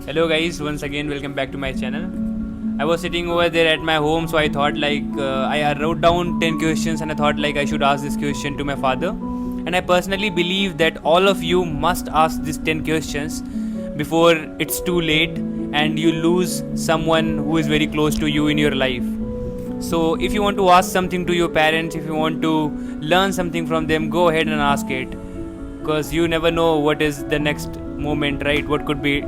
Hello guys, once again welcome back to my channel. I was sitting over there at my home, so I thought I wrote down 10 questions and I thought I should ask this question to my father. And I personally believe that all of you must ask these 10 questions before it's too late and you lose someone who is very close to you in your life. So if you want to ask something to your parents, if you want to learn something from them, go ahead and ask it, because you never know what is the next moment, right? What could be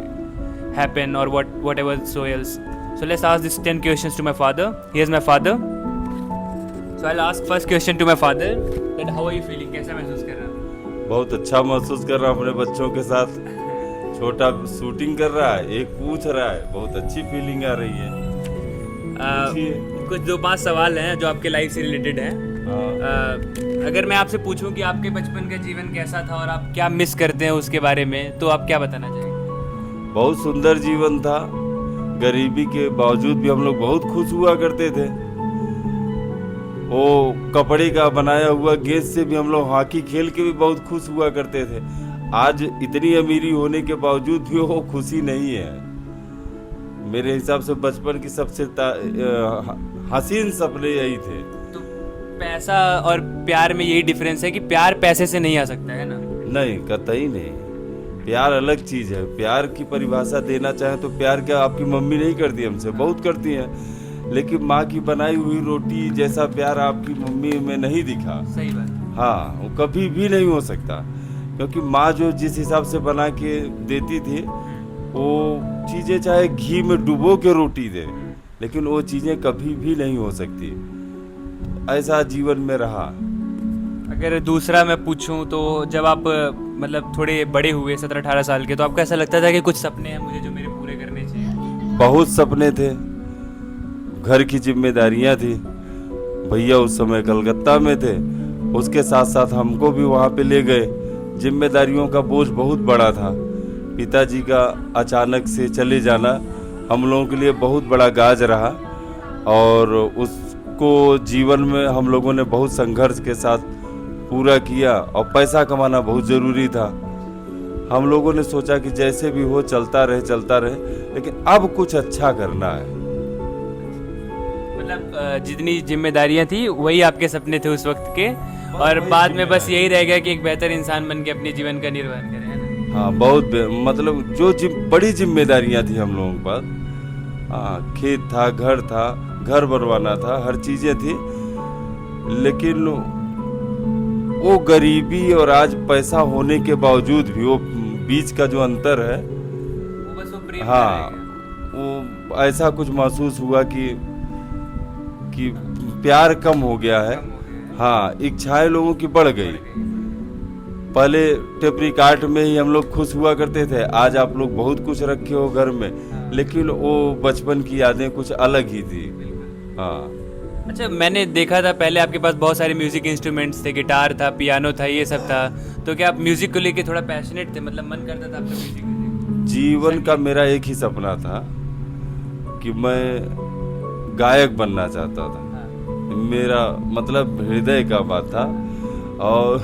happen or whatever so else. So let's ask these 10 questions to my father. Here's my father. So I'll ask first question to my father that how are you feeling? कैसा महसूस कर रहा है? बहुत अच्छा महसूस कर रहा हूँ अपने बच्चों के साथ। छोटा शूटिंग कर रहा है, एक पूछ रहा है, बहुत अच्छी फीलिंग आ रही है। कुछ 2-5 सवाल हैं जो आपके लाइफ से रिलेटेड हैं। अगर मैं आपसे पूछूं कि आपके बचपन का जीवन कैसा था और आप क्या मिस करते हैं उसके बारे में, तो आप क्या बताना चाहेंगे? बहुत सुंदर जीवन था। गरीबी के बावजूद भी हम लोग बहुत खुश हुआ करते थे। वो कपड़े का बनाया हुआ गेंद से भी हम लोग हॉकी खेल के भी बहुत खुश हुआ करते थे। आज इतनी अमीरी होने के बावजूद भी वो खुशी नहीं है। मेरे हिसाब से बचपन की सबसे हसीन सपने यही थे। तो पैसा और प्यार में यही डिफरेंस है कि प्यार पैसे से नहीं आ सकता है ना? नहीं, कतई नहीं। प्यार अलग चीज़ है। प्यार की परिभाषा देना चाहे तो प्यार क्या आपकी मम्मी नहीं करती, हमसे बहुत करती हैं, लेकिन माँ की बनाई हुई रोटी जैसा प्यार आपकी मम्मी में नहीं दिखा। सही बात। हाँ, वो कभी भी नहीं हो सकता, क्योंकि माँ जो जिस हिसाब से बना के देती थी वो चीज़ें चाहे घी में डुबो के रोटी दे, लेकिन वो चीज़ें कभी भी नहीं हो सकती। ऐसा जीवन में रहा। अगर दूसरा मैं पूछूं तो जब आप मतलब थोड़े बड़े हुए 17-18 साल के, तो आपको ऐसा लगता था कि कुछ सपने हैं मुझे जो मेरे पूरे करने चाहिए? बहुत सपने थे। घर की जिम्मेदारियां थी। भैया उस समय कलकत्ता में थे, उसके साथ साथ हमको भी वहाँ पे ले गए। जिम्मेदारियों का बोझ बहुत बड़ा था। पिताजी का अचानक से चले जाना हम लोगों के लिए बहुत बड़ा गाज रहा, और उसको जीवन में हम लोगों ने बहुत संघर्ष के साथ पूरा किया। और पैसा कमाना बहुत ज़रूरी था। हम लोगों ने सोचा कि जैसे भी हो चलता रहे, लेकिन अब कुछ अच्छा करना है। मतलब जितनी जिम्मेदारियां थी वही आपके सपने थे उस वक्त के, और बाद में बस यही रह गया कि एक बेहतर इंसान बन के अपने जीवन का निर्वहन करें, है ना? हाँ, बहुत मतलब जो बड़ी जिम्मेदारियां थी हम लोगों के पास। हाँ, खेत था, घर बनवाना था, हर चीज़ें थी, लेकिन वो गरीबी और आज पैसा होने के बावजूद भी वो बीच का जो अंतर है, वो बस वो प्रेम। हाँ, वो ऐसा कुछ महसूस हुआ कि प्यार कम हो गया है। हाँ, इच्छाएं लोगों की बढ़ गई। पहले टेपरी काट में ही हम लोग खुश हुआ करते थे, आज आप लोग बहुत कुछ रखे हो घर में, लेकिन वो बचपन की यादें कुछ अलग ही थी। हाँ। अच्छा, मैंने देखा था पहले आपके पास बहुत सारे म्यूजिक इंस्ट्रूमेंट्स थे, गिटार था, पियानो था, ये सब था। तो क्या आप म्यूजिक को लेके थोड़ा पैशनेट थे, मतलब मन करता था आपका म्यूजिक? जीवन का मेरा एक ही सपना था कि मैं गायक बनना चाहता था। मेरा मतलब हृदय का बात था। और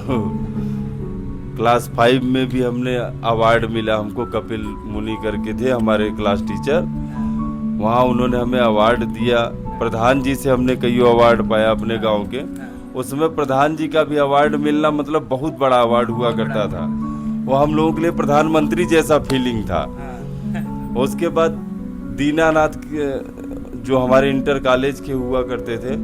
क्लास 5 में भी हमने अवार्ड मिला हमको। कपिल मुनि करके थे हमारे क्लास टीचर, वहाँ उन्होंने हमें अवार्ड दिया। प्रधान जी से हमने कई अवार्ड पाया अपने गांव के। उसमें प्रधान जी का भी अवार्ड मिलना मतलब बहुत बड़ा अवार्ड हुआ करता था। वो हम लोगों के लिए प्रधानमंत्री जैसा फीलिंग था। उसके बाद दीनानाथ जो हमारे इंटर कॉलेज के हुआ करते थे,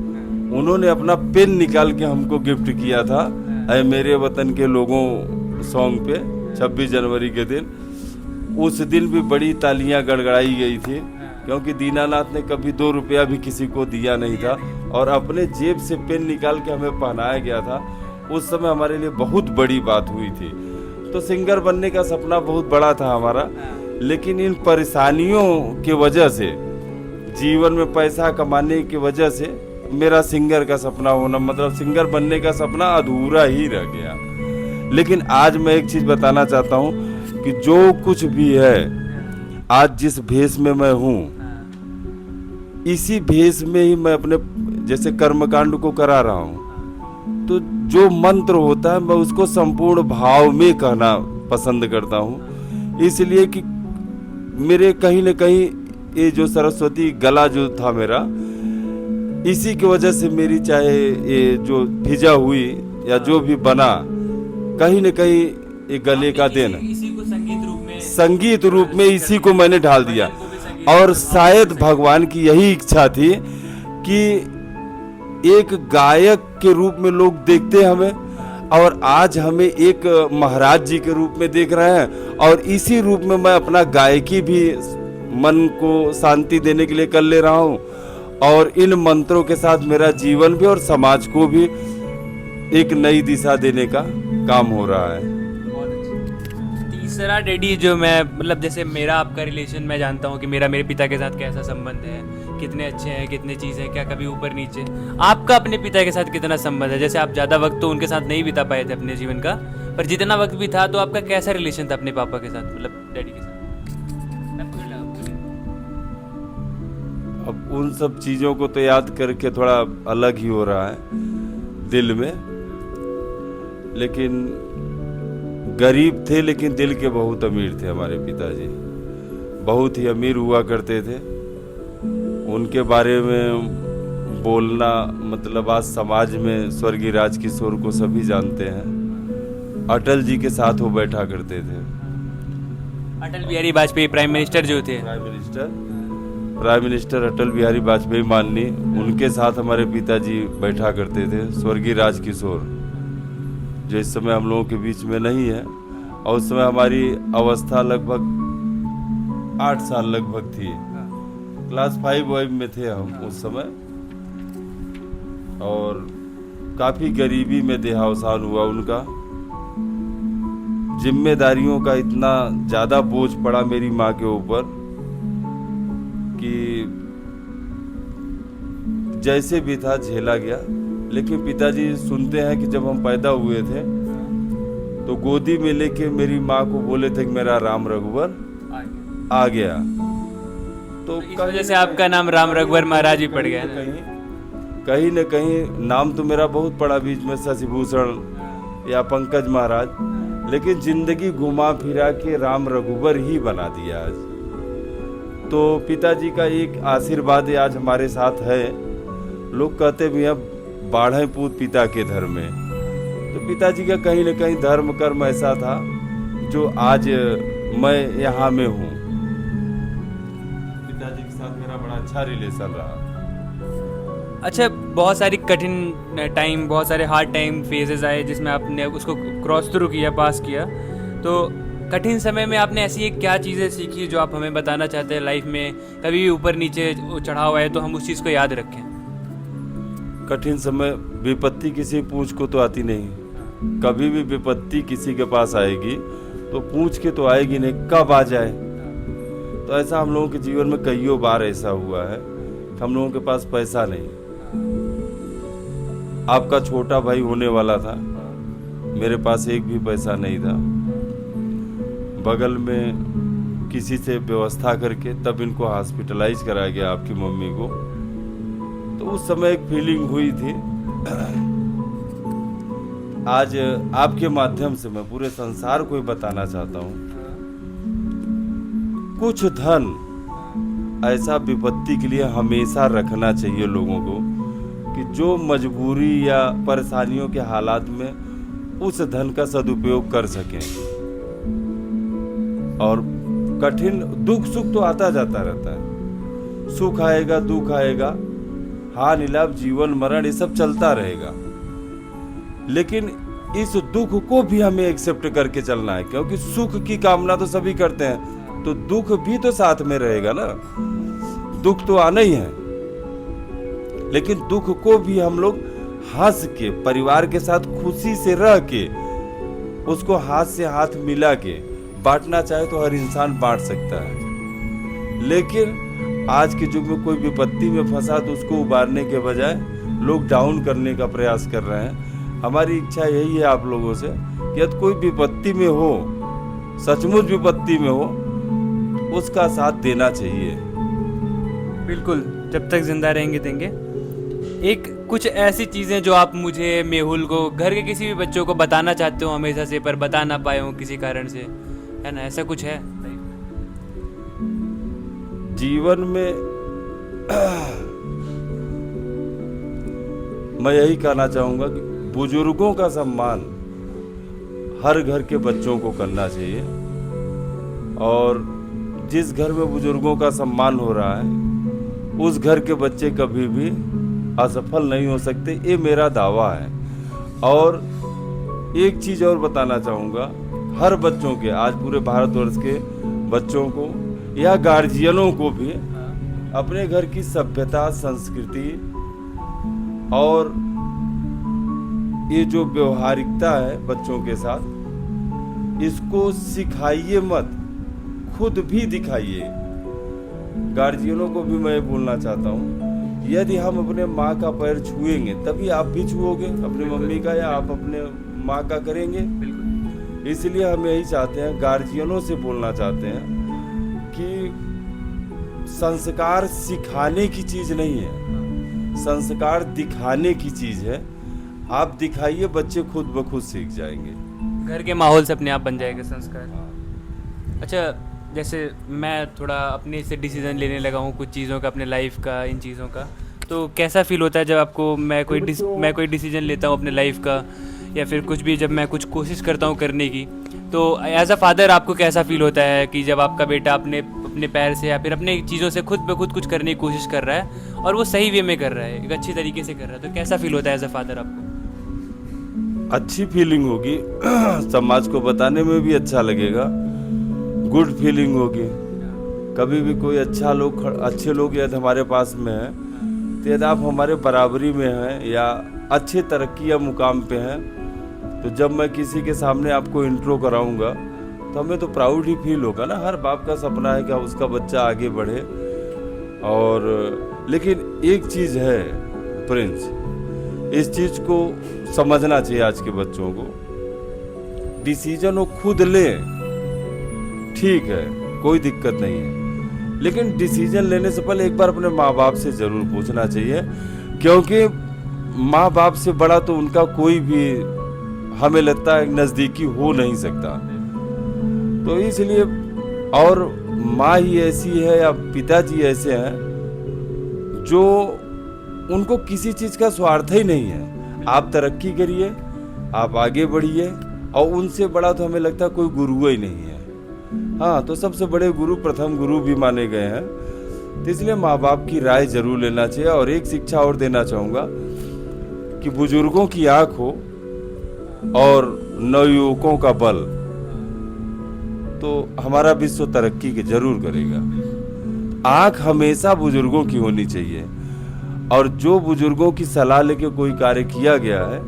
उन्होंने अपना पेन निकाल के हमको गिफ्ट किया था, ऐ मेरे वतन के लोगों सॉन्ग पे 26 जनवरी के दिन। उस दिन भी बड़ी तालियां गड़गड़ाई गई थी, क्योंकि दीनानाथ ने कभी 2 रुपया भी किसी को दिया नहीं था, और अपने जेब से पेन निकाल के हमें पहनाया गया था। उस समय हमारे लिए बहुत बड़ी बात हुई थी। तो सिंगर बनने का सपना बहुत बड़ा था हमारा, लेकिन इन परेशानियों की वजह से, जीवन में पैसा कमाने की वजह से मेरा सिंगर का सपना होना, मतलब सिंगर बनने का सपना अधूरा ही रह गया। लेकिन आज मैं एक चीज़ बताना चाहता हूँ कि जो कुछ भी है, आज जिस भेष में मैं हूँ, इसी भेष में ही मैं अपने जैसे कर्मकांड को करा रहा हूँ। तो जो मंत्र होता है मैं उसको संपूर्ण भाव में कहना पसंद करता हूँ, इसलिए कि मेरे कहीं न कहीं ये जो सरस्वती गला जो था मेरा, इसी की वजह से मेरी चाहे ये जो फिजा हुई या जो भी बना, कहीं न कहीं ये गले का देन है। इसी को संगीत रूप में इसी को मैंने ढाल दिया। और शायद भगवान की यही इच्छा थी कि एक गायक के रूप में लोग देखते हमें, और आज हमें एक महाराज जी के रूप में देख रहे हैं, और इसी रूप में मैं अपना गायकी भी मन को शांति देने के लिए कर ले रहा हूँ, और इन मंत्रों के साथ मेरा जीवन भी और समाज को भी एक नई दिशा देने का काम हो रहा है। तीसरा डैडी जो मैं मतलब जैसे मेरा आपका रिलेशन मैं जानता हूँ कि मेरा मेरे पिता के साथ कैसा संबंध है, कितने अच्छे हैं, कितनी चीज़ें, क्या कभी ऊपर नीचे। आपका अपने पिता के साथ कितना संबंध है? जैसे आप ज़्यादा वक्त तो उनके साथ नहीं बिता पाए थे अपने जीवन का, पर जितना वक्त भी था तो आपका कैसा रिलेशन था अपने पापा के साथ, मतलब डैडी के साथ? अब उन सब चीज़ों को तो याद करके थोड़ा अलग ही हो रहा है दिल में, लेकिन गरीब थे लेकिन दिल के बहुत अमीर थे हमारे पिताजी, बहुत ही अमीर हुआ करते थे। उनके बारे में बोलना मतलब आज समाज में स्वर्गीय राजकिशोर को सभी जानते हैं। अटल जी के साथ वो बैठा करते थे। अटल बिहारी वाजपेयी प्राइम मिनिस्टर जो थे, प्राइम मिनिस्टर अटल बिहारी वाजपेयी माननीय, उनके साथ हमारे पिताजी बैठा करते थे। स्वर्गीय राजकिशोर जो इस समय हम लोगों के बीच में नहीं है, और उस समय हमारी अवस्था लगभग 8 साल लगभग थी, क्लास 5 में थे हम उस समय, और काफी गरीबी में देहावसान हुआ उनका। जिम्मेदारियों का इतना ज्यादा बोझ पड़ा मेरी माँ के ऊपर कि जैसे भी था झेला गया। लेकिन पिताजी सुनते हैं कि जब हम पैदा हुए थे तो गोदी में लेके मेरी माँ को बोले थे कि मेरा राम रघुवर आ गया। तो इस वजह से आपका नाम राम रघुवर महाराज ही पड़ गया। कहीं न कहीं नाम तो मेरा बहुत पड़ा बीच में, शशिभूषण या पंकज महाराज, लेकिन जिंदगी घुमा फिरा के राम रघुवर ही बना दिया आज। तो पिताजी का एक आशीर्वाद आज हमारे साथ है। लोग कहते भी हैं बाढ़े पूत पिता के धर्म में, तो पिताजी का कहीं न कहीं धर्म कर्म ऐसा था जो आज मैं यहाँ में हूँ। पिताजी के साथ मेरा बड़ा अच्छा रिलेशन रहा। अच्छा, बहुत सारी कठिन टाइम, बहुत सारे हार्ड टाइम फेजेस आए जिसमें आपने उसको क्रॉस थ्रू किया, पास किया। तो कठिन समय में आपने ऐसी एक क्या चीज़ें सीखी जो आप हमें बताना चाहते हैं लाइफ में? कभी भी ऊपर नीचे चढ़ाव आए तो हम उस चीज़ को याद रखें। कठिन समय विपत्ति किसी पूछ को तो आती नहीं। कभी भी विपत्ति किसी के पास आएगी तो पूछ के तो आएगी नहीं, कब आ जाए। तो ऐसा हम लोगों के जीवन में कईयों बार ऐसा हुआ है कि हम लोगों के पास पैसा नहीं। आपका छोटा भाई होने वाला था, मेरे पास एक भी पैसा नहीं था। बगल में किसी से व्यवस्था करके तब इनको हॉस्पिटलाइज कराया गया, आपकी मम्मी को। तो उस समय एक फीलिंग हुई थी। आज आपके माध्यम से मैं पूरे संसार को बताना चाहता हूँ, कुछ धन ऐसा विपत्ति के लिए हमेशा रखना चाहिए लोगों को कि जो मजबूरी या परेशानियों के हालात में उस धन का सदुपयोग कर सकें। और कठिन दुख सुख तो आता जाता रहता है, सुख आएगा दुख आएगा, हानि नीलाभ जीवन मरण ये सब चलता रहेगा। लेकिन इस दुख को भी हमें एक्सेप्ट करके चलना है, क्योंकि सुख की कामना तो सभी करते हैं, तो दुख भी तो साथ में रहेगा ना। दुख तो आना ही है, लेकिन दुख को भी हम लोग हंस के परिवार के साथ खुशी से रह के उसको हाथ से हाथ मिला के बांटना चाहे तो हर इंसान बांट सकता है। लेकिन आज के युग में कोई विपत्ति में फंसा तो उसको उबारने के बजाय लोग डाउन करने का प्रयास कर रहे हैं। हमारी इच्छा यही है आप लोगों से कि यदि कोई विपत्ति में हो, सचमुच विपत्ति में हो, उसका साथ देना चाहिए। बिल्कुल, जब तक जिंदा रहेंगे देंगे। एक कुछ ऐसी चीज़ें जो आप मुझे, मेहुल को, घर के किसी भी बच्चों को बताना चाहते हो हमेशा से, पर बता ना पाए हो किसी कारण से, है ना? ऐसा कुछ है? जीवन में मैं यही कहना चाहूँगा कि बुजुर्गों का सम्मान हर घर के बच्चों को करना चाहिए, और जिस घर में बुजुर्गों का सम्मान हो रहा है उस घर के बच्चे कभी भी असफल नहीं हो सकते, ये मेरा दावा है। और एक चीज़ और बताना चाहूँगा, हर बच्चों के, आज पूरे भारतवर्ष के बच्चों को या गार्जियनों को भी अपने घर की सभ्यता, संस्कृति और ये जो व्यवहारिकता है बच्चों के साथ, इसको सिखाइए मत, खुद भी दिखाइए। गार्जियनों को भी मैं बोलना चाहता हूँ, यदि हम अपने माँ का पैर छुएंगे तभी आप भी छुओगे अपनी मम्मी का, या आप अपने माँ का करेंगे। इसलिए हम यही चाहते हैं, गार्जियनों से बोलना चाहते हैं कि संस्कार सिखाने की चीज़ नहीं है, संस्कार दिखाने की चीज़ है। आप दिखाइए, बच्चे खुद ब खुद सीख जाएंगे। घर के माहौल से अपने आप बन जाएगा संस्कार। अच्छा, जैसे मैं थोड़ा अपने से डिसीजन लेने लगा हूँ कुछ चीज़ों का, अपने लाइफ का, इन चीज़ों का, तो कैसा फील होता है जब आपको मैं कोई डिसीजन लेता हूँ अपने लाइफ का, या फिर कुछ भी, जब मैं कुछ कोशिश करता हूँ करने की, तो एज अ फादर आपको कैसा फील होता है कि जब आपका बेटा अपने पैर से या फिर अपने चीज़ों से खुद ब खुद कुछ करने की कोशिश कर रहा है और वो सही वे में कर रहा है, एक अच्छी तरीके से कर रहा है, तो कैसा फील होता है एज अ फादर आपको? अच्छी फीलिंग होगी, समाज को बताने में भी अच्छा लगेगा, गुड फीलिंग होगी। कभी भी कोई अच्छे लोग यदि हमारे पास में है, तो यदि आप हमारे बराबरी में हैं या अच्छे तरक्की या मुकाम पे हैं, तो जब मैं किसी के सामने आपको इंट्रो कराऊंगा तो हमें तो प्राउड ही फील होगा ना। हर बाप का सपना है कि उसका बच्चा आगे बढ़े। और लेकिन एक चीज़ है प्रिंस, इस चीज़ को समझना चाहिए आज के बच्चों को, डिसीजन वो खुद ले, ठीक है, कोई दिक्कत नहीं है, लेकिन डिसीजन लेने से पहले एक बार अपने माँ बाप से ज़रूर पूछना चाहिए, क्योंकि माँ बाप से बड़ा तो उनका कोई भी, हमें लगता है, नज़दीकी हो नहीं सकता। तो इसलिए, और माँ ही ऐसी है या पिताजी ऐसे हैं जो उनको किसी चीज़ का स्वार्थ ही नहीं है। आप तरक्की करिए, आप आगे बढ़िए, और उनसे बड़ा तो हमें लगता है कोई गुरु ही नहीं है। हाँ, तो सबसे बड़े गुरु, प्रथम गुरु भी माने गए हैं। तो इसलिए माँ बाप की राय जरूर लेना चाहिए। और एक शिक्षा और देना चाहूँगा कि बुजुर्गों की आँख हो और नवयुवकों का बल, तो हमारा विश्व तरक्की के जरूर करेगा। आँख हमेशा बुजुर्गों की होनी चाहिए, और जो बुजुर्गों की सलाह लेके कोई कार्य किया गया है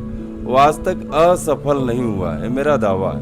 वो आज तक असफल नहीं हुआ है, मेरा दावा है,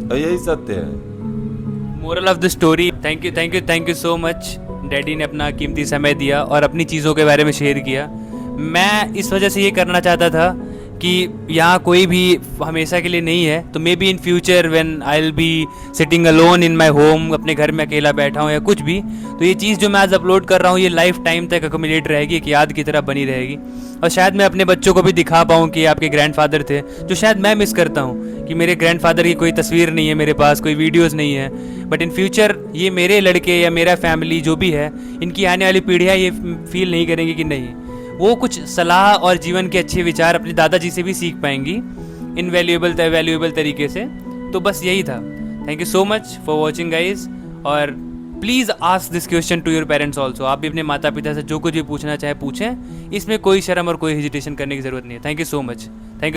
और यही सत्य है। Moral of the story, thank you so much. Daddy ने अपना कीमती समय दिया और अपनी चीज़ों के बारे में शेयर किया। मैं इस वजह से ये करना चाहता था कि यहाँ कोई भी हमेशा के लिए नहीं है, तो may be in future when I will be sitting alone in my home, अपने घर में अकेला बैठा हूँ या कुछ भी, तो ये चीज़ जो मैं आज अपलोड कर रहा हूँ ये लाइफ टाइम तक अकोमोडेट रहेगी, एक याद की तरह बनी रहेगी। और शायद मैं अपने बच्चों को भी दिखा पाऊँ कि आपके ग्रैंडफादर थे, जो शायद मैं मिस करता हूँ कि मेरे ग्रैंडफादर की कोई तस्वीर नहीं है मेरे पास, कोई वीडियोज़ नहीं है। बट इन फ्यूचर ये मेरे लड़के या मेरा फैमिली जो भी है, इनकी आने वाली पीढ़ियाँ ये फील नहीं करेंगी कि नहीं, वो कुछ सलाह और जीवन के अच्छे विचार अपने दादाजी से भी सीख पाएंगी इन वैल्यूएबल तरीके से। तो बस यही था। Thank you so much for watching guys, और please ask this question to your parents also. आप भी अपने माता पिता से जो कुछ भी पूछना चाहे पूछें, इसमें कोई शर्म और कोई हेजिटेशन करने की ज़रूरत नहीं है। Thank you so much. Thank you.